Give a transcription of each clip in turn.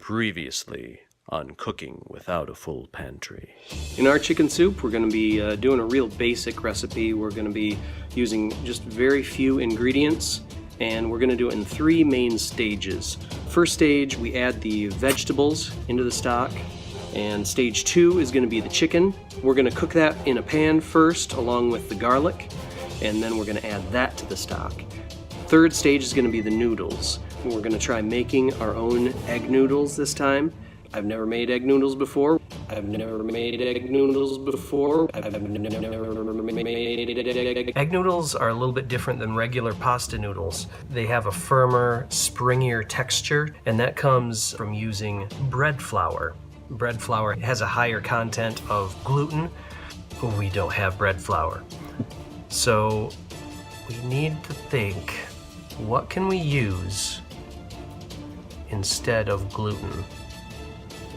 Previously on Cooking Without a Full Pantry. In our chicken soup, we're going to be doing a real basic recipe. We're going to be using just very few ingredients, and we're going to do it in three main stages. First stage, we add the vegetables into the stock, and stage two is going to be the chicken. We're going to cook that in a pan first along with the garlic, and then we're going to add that to the stock. Third stage is going to be the noodles. We're going to try making our own egg noodles this time. I've never made egg noodles before. Egg noodles are a little bit different than regular pasta noodles. They have a firmer, springier texture, and that comes from using bread flour. Bread flour has a higher content of gluten. We don't have bread flour. So we need to think, what can we use instead of gluten?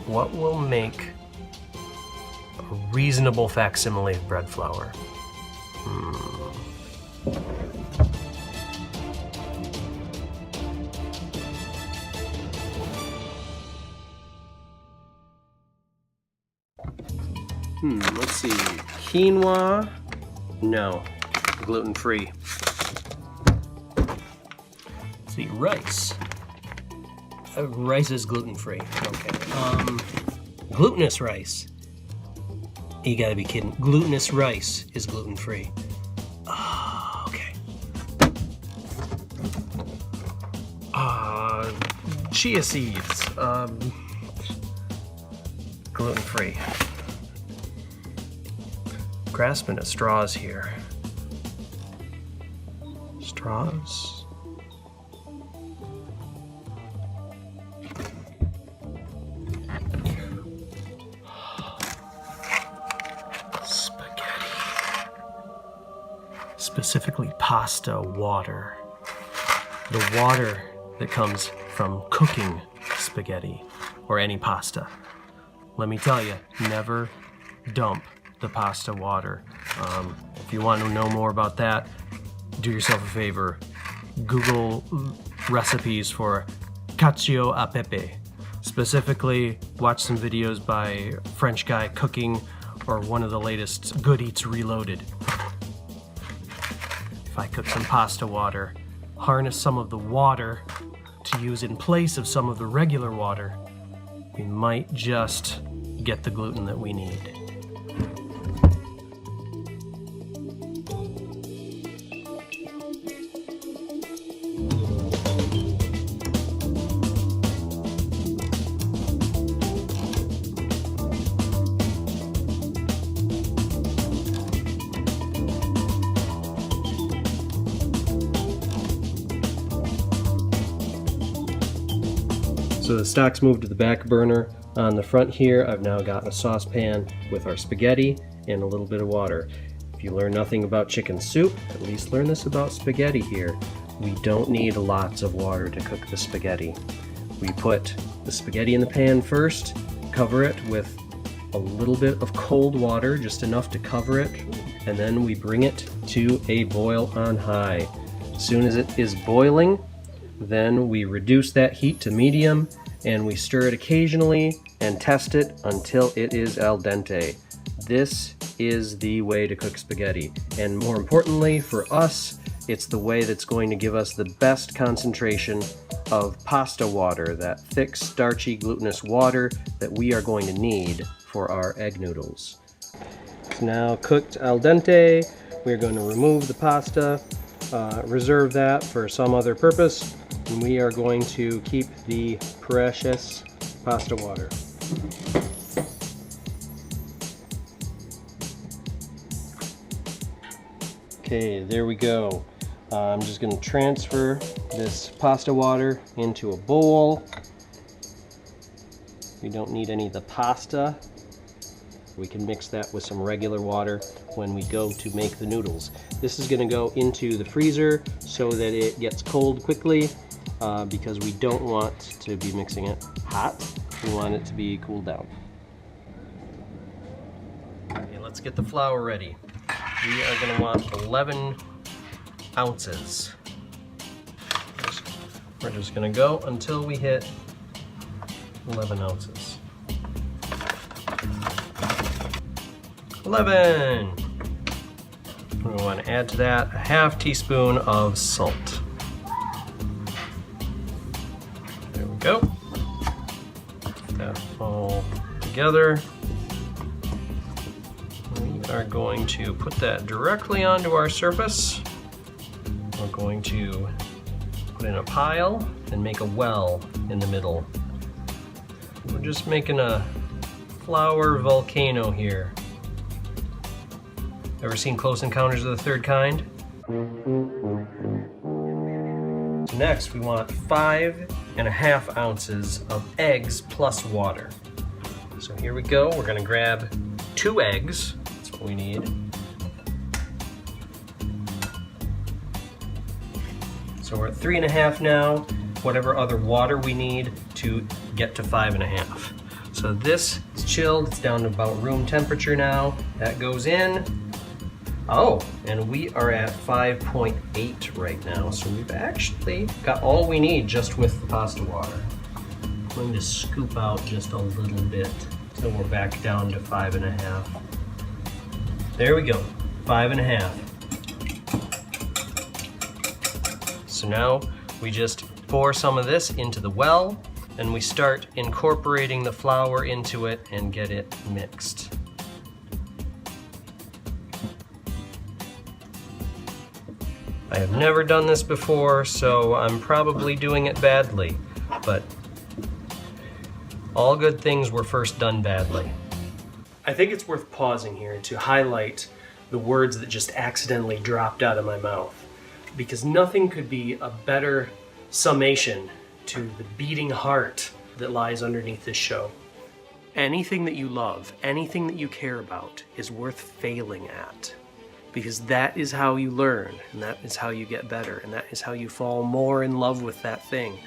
What will make a reasonable facsimile of bread flour? Let's see. Quinoa? No. Gluten-free. Let's see. Rice. Rice is gluten-free. Okay. Glutinous rice. You gotta be kidding. Glutinous rice is gluten-free. Oh, okay. Chia seeds. Gluten-free. Grasping at straws here. Straws? Specifically pasta water. The water that comes from cooking spaghetti or any pasta. Let me tell you, never dump the pasta water. If you want to know more about that, do yourself a favor. Google recipes for cacio a pepe. Specifically, watch some videos by French guy cooking or one of the latest Good Eats Reloaded. If I cook some pasta water, harness some of the water to use in place of some of the regular water, we might just get the gluten that we need. So the stock's moved to the back burner. On the front here, I've now got a saucepan with our spaghetti and a little bit of water. If you learn nothing about chicken soup, at least learn this about spaghetti here. We don't need lots of water to cook the spaghetti. We put the spaghetti in the pan first, cover it with a little bit of cold water, just enough to cover it, and then we bring it to a boil on high. As soon as it is boiling, then we reduce that heat to medium and we stir it occasionally and test it until it is al dente. This is the way to cook spaghetti. And more importantly for us, it's the way that's going to give us the best concentration of pasta water, that thick, starchy, glutinous water that we are going to need for our egg noodles. It's now cooked al dente. We're going to remove the pasta, reserve that for some other purpose. And we are going to keep the precious pasta water. Okay, there we go. I'm just going to transfer this pasta water into a bowl. We don't need any of the pasta. We can mix that with some regular water when we go to make the noodles. This is going to go into the freezer so that it gets cold quickly. Because we don't want to be mixing it hot. We want it to be cooled down. Okay, let's get the flour ready. We are going to want 11 ounces. We're just going to go until we hit 11 ounces. 11! We want to add to that a half teaspoon of salt. There we go. Put that all together. We are going to put that directly onto our surface. We're going to put in a pile and make a well in the middle. We're just making a flour volcano here. Ever seen Close Encounters of the Third Kind? So next we want 5.5 ounces of eggs plus water. So here we go, we're gonna grab 2 eggs, that's what we need. So we're at 3.5 now, whatever other water we need to get to 5.5. So this is chilled, it's down to about room temperature now. That goes in. Oh, and we are at 5.8 right now, so we've actually got all we need just with the pasta water. I'm going to scoop out just a little bit so we're back down to 5.5. There we go, 5.5. So now we just pour some of this into the well, and we start incorporating the flour into it and get it mixed. I have never done this before, so I'm probably doing it badly, but all good things were first done badly. I think it's worth pausing here to highlight the words that just accidentally dropped out of my mouth, because nothing could be a better summation to the beating heart that lies underneath this show. Anything that you love, anything that you care about is worth failing at. Because that is how you learn, and that is how you get better, and that is how you fall more in love with that thing.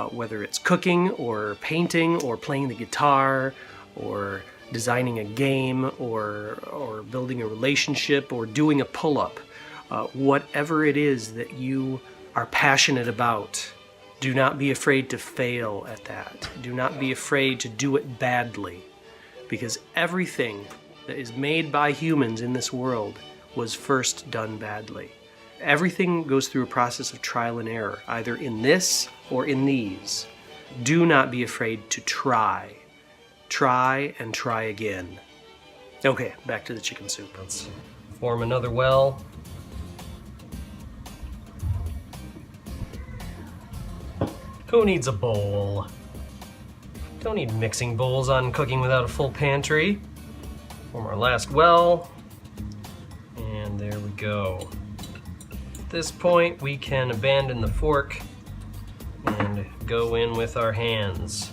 Whether it's cooking, or painting, or playing the guitar, or designing a game, or building a relationship, or doing a pull-up. Whatever it is that you are passionate about, do not be afraid to fail at that. Do not be afraid to do it badly. Because everything that is made by humans in this world was first done badly. Everything goes through a process of trial and error, either in this or in these. Do not be afraid to try. Try and try again. Okay, back to the chicken soup. Let's form another well. Who needs a bowl? Don't need mixing bowls on cooking without a full pantry. Form our last well. And there we go. At this point, we can abandon the fork and go in with our hands.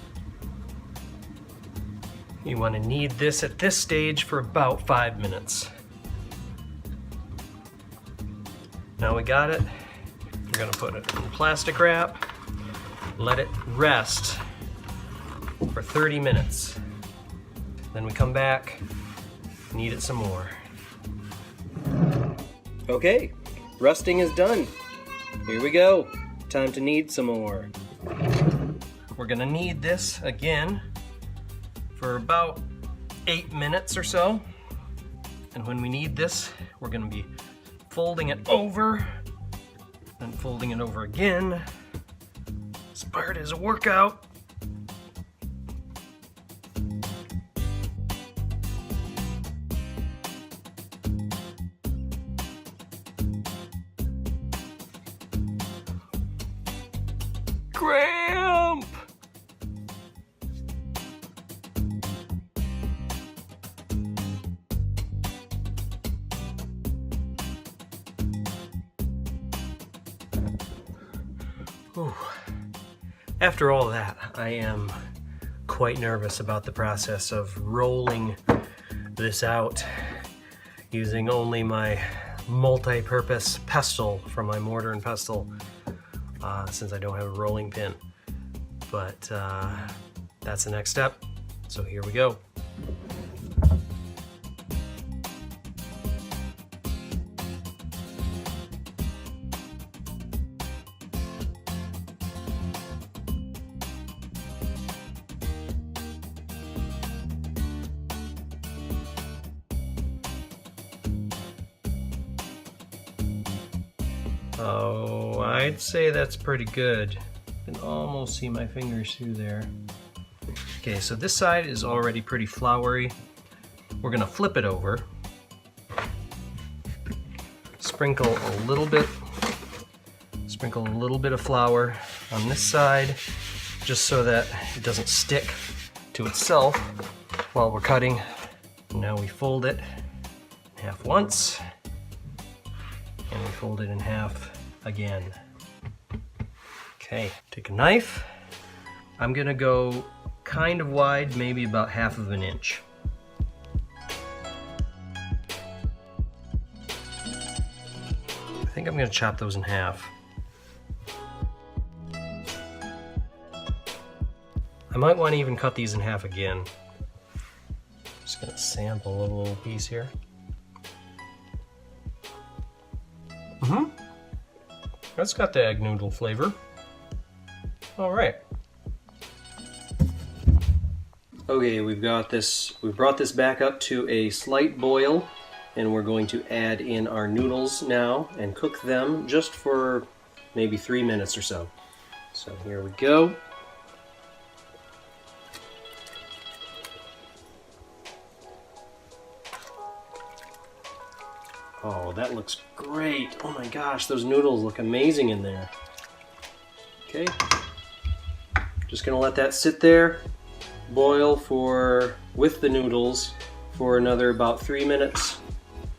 You want to knead this at this stage for about 5 minutes. Now we got it. We're going to put it in plastic wrap. Let it rest for 30 minutes. Then we come back, knead it some more. Okay, rusting is done. Here we go. Time to knead some more. We're gonna knead this again for about 8 minutes or so. And when we knead this, we're gonna be folding it over, then folding it over again. This part is a workout. Cramp! Ooh. After all that, I am quite nervous about the process of rolling this out using only my multi-purpose pestle from my mortar and pestle, since I don't have a rolling pin. But that's the next step, so here we go. Oh, I'd say that's pretty good. You can almost see my fingers through there. Okay, so this side is already pretty floury. We're gonna flip it over. Sprinkle a little bit of flour on this side, just so that it doesn't stick to itself while we're cutting. Now we fold it in half once, and we fold it in half again. Okay, take a knife. I'm gonna go kind of wide, maybe about 1/2 inch. I think I'm gonna chop those in half. I might want to even cut these in half again. Just gonna sample a little piece here. That's got the egg noodle flavor. All right. Okay, we brought this back up to a slight boil, and we're going to add in our noodles now and cook them just for maybe 3 minutes or so. So here we go. Oh, that looks great. Oh my gosh, those noodles look amazing in there. Okay, just gonna let that sit there, boil with the noodles for another about 3 minutes,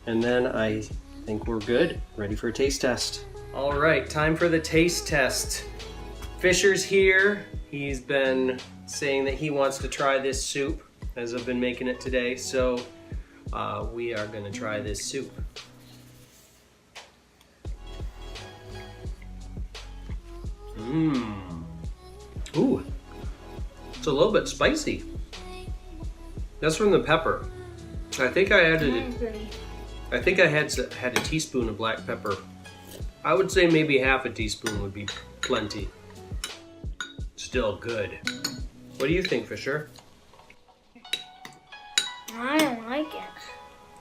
and then I think we're good, ready for a taste test. All right, time for the taste test. Fisher's here. He's been saying that he wants to try this soup as I've been making it today, so we are gonna try this soup. Ooh, it's a little bit spicy. That's from the pepper. I think I added it. I think I had a teaspoon of black pepper. I would say maybe 1/2 teaspoon would be plenty. Still good. What do you think, Fisher? I don't like it.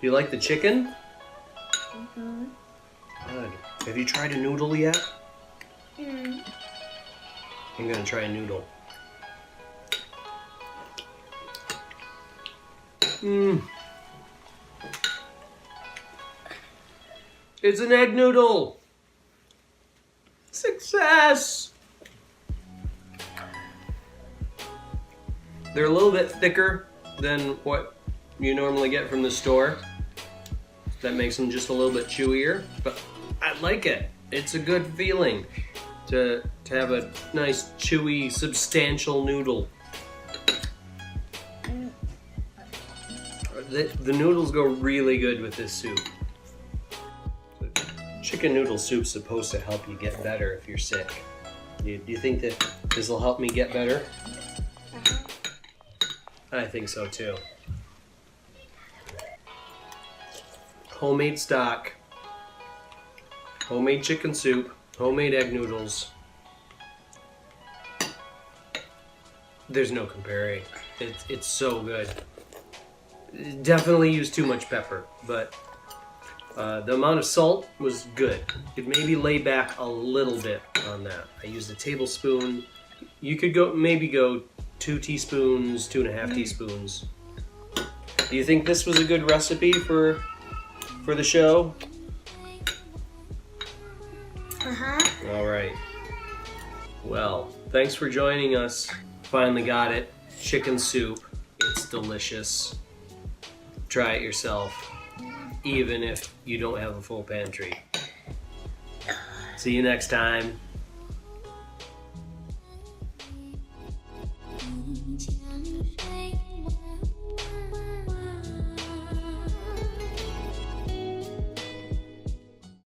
Do you like the chicken? Mm-hmm. Good. Have you tried a noodle yet? Mm. I'm gonna try a noodle. It's an egg noodle! Success! They're a little bit thicker than what you normally get from the store. That makes them just a little bit chewier, but I like it. It's a good feeling to have a nice, chewy, substantial noodle. The noodles go really good with this soup. Chicken noodle soup's supposed to help you get better if you're sick. Do you think that this will help me get better? I think so too. Homemade stock, homemade chicken soup, homemade egg noodles. There's no comparing. It's so good. Definitely used too much pepper, but the amount of salt was good. Could maybe lay back a little bit on that. I used a tablespoon. You could maybe go 2 teaspoons, 2.5 teaspoons. Do you think this was a good recipe for the show? All right. Well, thanks for joining us. Finally got it. Chicken soup. It's delicious. Try it yourself, even if you don't have a full pantry. See you next time.